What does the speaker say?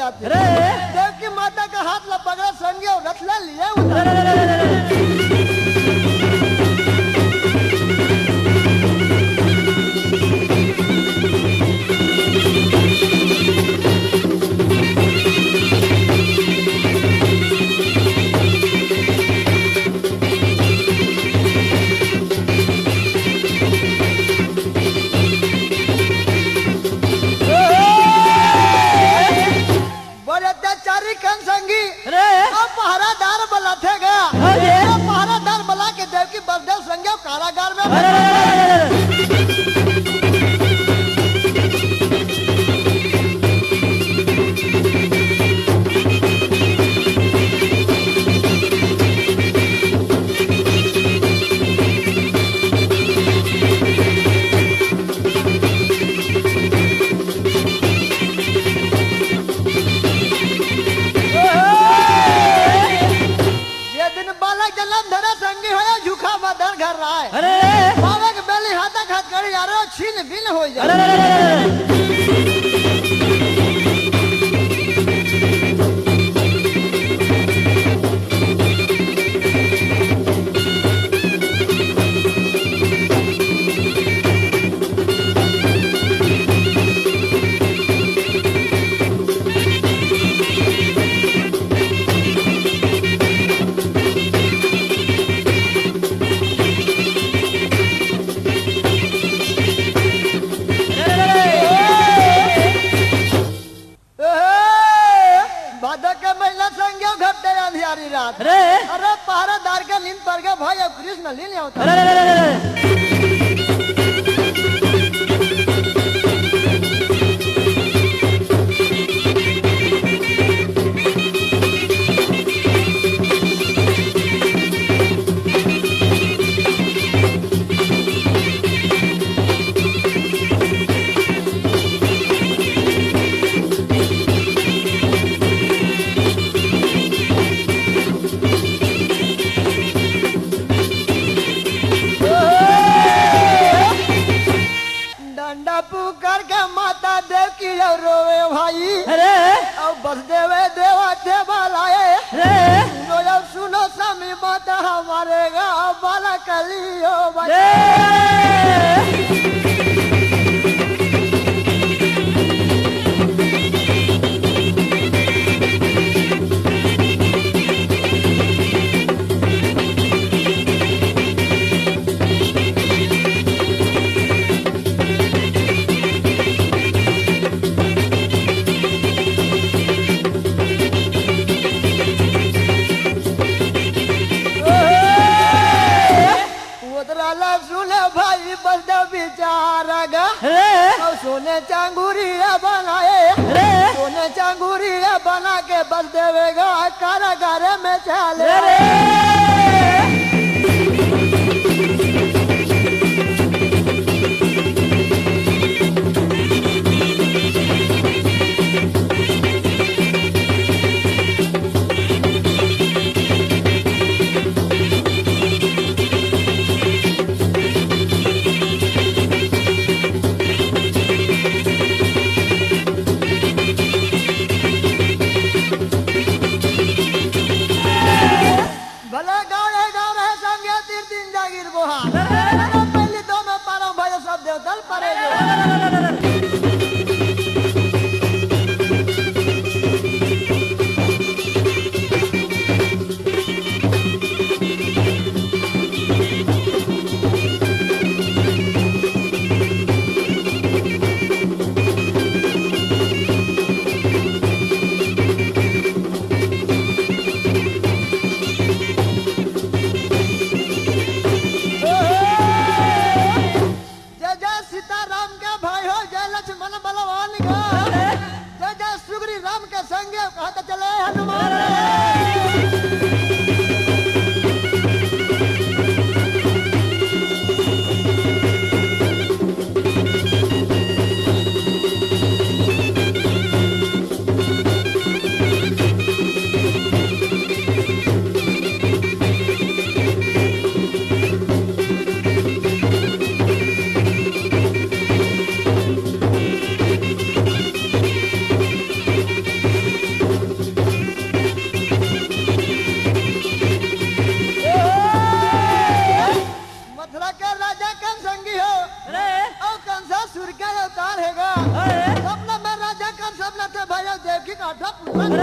जाते। अरे देवकी माता का हाथ ला पकड़ा संगे और रथ ला लिए उधर। बड़े अत्याचारी कंसंगी अरे पहरादार बला थे गया। अरे पहरादार बला के देवकी बलदेव संगे कारागार में ये दिन बालक जन्म धरा संगी होया झुका मदन घर रहा है। अरे बाबा के बेली हाथा खात करी जा रहे हो छीन बिन हो जाए। भादक के महीना संगे घटे अंधियारी रात। अरे अरे पहरादार के नींद पर गए भाई अब कृष्ण लीन होता। डंडा पुकार के माता देव की रोवे भाई। अरे अब बस देवे देवा देवा लाए। अरे सुनो जब सुनो स्वामी माता हमारे गाँव बाला कलियो उतराला सुने भाई बलदेव बिचारगा। अरे और सोने चांगुरिया बनाए। अरे सोने चांगुरिया बना के बस देवेगा कारागार में चले। अरे भला गाँव है संगे तीर तीन जागीर बोहा। पहले दो में पारा भाई सब देवदल पड़ेगा। जय जय सीताराम के भाई हो जय लक्ष्मण बलवान का। जय जय सुग्री राम के संगे कहते चले हनुमान। बस